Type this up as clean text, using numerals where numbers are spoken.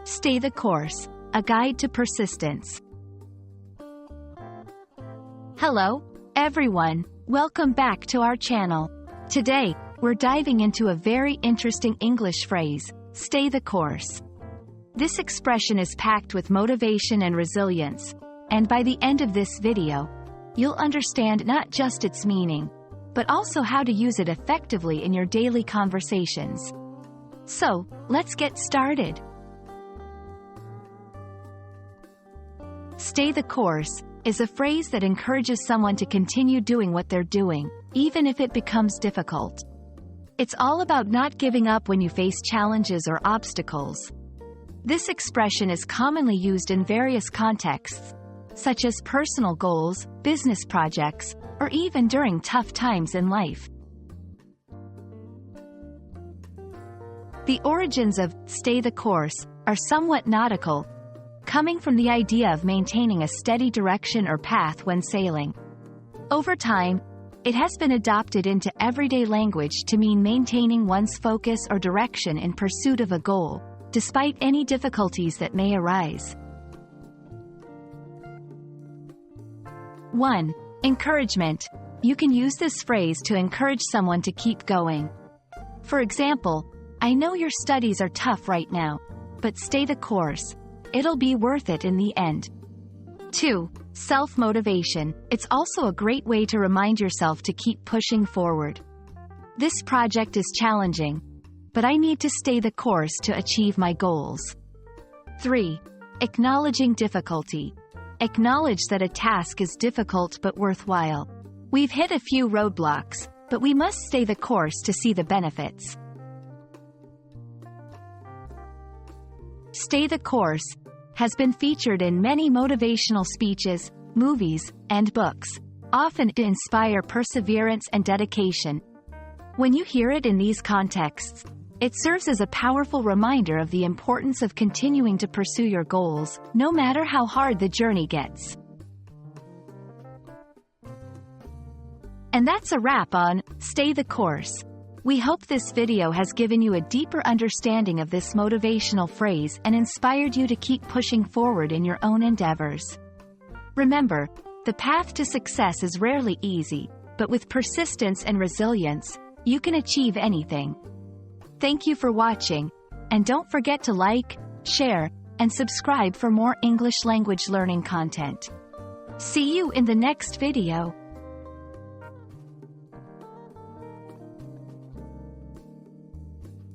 Stay the course, a guide to persistence. Hello, everyone. Welcome back to our channel. Today, we're diving into a very interesting English phrase, stay the course. This expression is packed with motivation and resilience, and by the end of this video, you'll understand not just its meaning, but also how to use it effectively in your daily conversations. So, let's get started. Stay the course is a phrase that encourages someone to continue doing what they're doing, even if it becomes difficult. It's all about not giving up when you face challenges or obstacles. This expression is commonly used in various contexts, such as personal goals, business projects, or even during tough times in life. The origins of stay the course are somewhat nautical, coming from the idea of maintaining a steady direction or path when sailing. Over time, it has been adopted into everyday language to mean maintaining one's focus or direction in pursuit of a goal, despite any difficulties that may arise. 1. Encouragement. You can use this phrase to encourage someone to keep going. For example, I know your studies are tough right now, but stay the course. It'll be worth it in the end. 2. Self-motivation. It's also a great way to remind yourself to keep pushing forward. This project is challenging, but I need to stay the course to achieve my goals. 3. Acknowledging difficulty. Acknowledge that a task is difficult but worthwhile. We've hit a few roadblocks, but we must stay the course to see the benefits. Stay the course has been featured in many motivational speeches, movies, and books, often to inspire perseverance and dedication. When you hear it in these contexts, it serves as a powerful reminder of the importance of continuing to pursue your goals, no matter how hard the journey gets. And that's a wrap on Stay the Course. We hope this video has given you a deeper understanding of this motivational phrase and inspired you to keep pushing forward in your own endeavors. Remember, the path to success is rarely easy, but with persistence and resilience, you can achieve anything. Thank you for watching, and don't forget to like, share, and subscribe for more English language learning content. See you in the next video.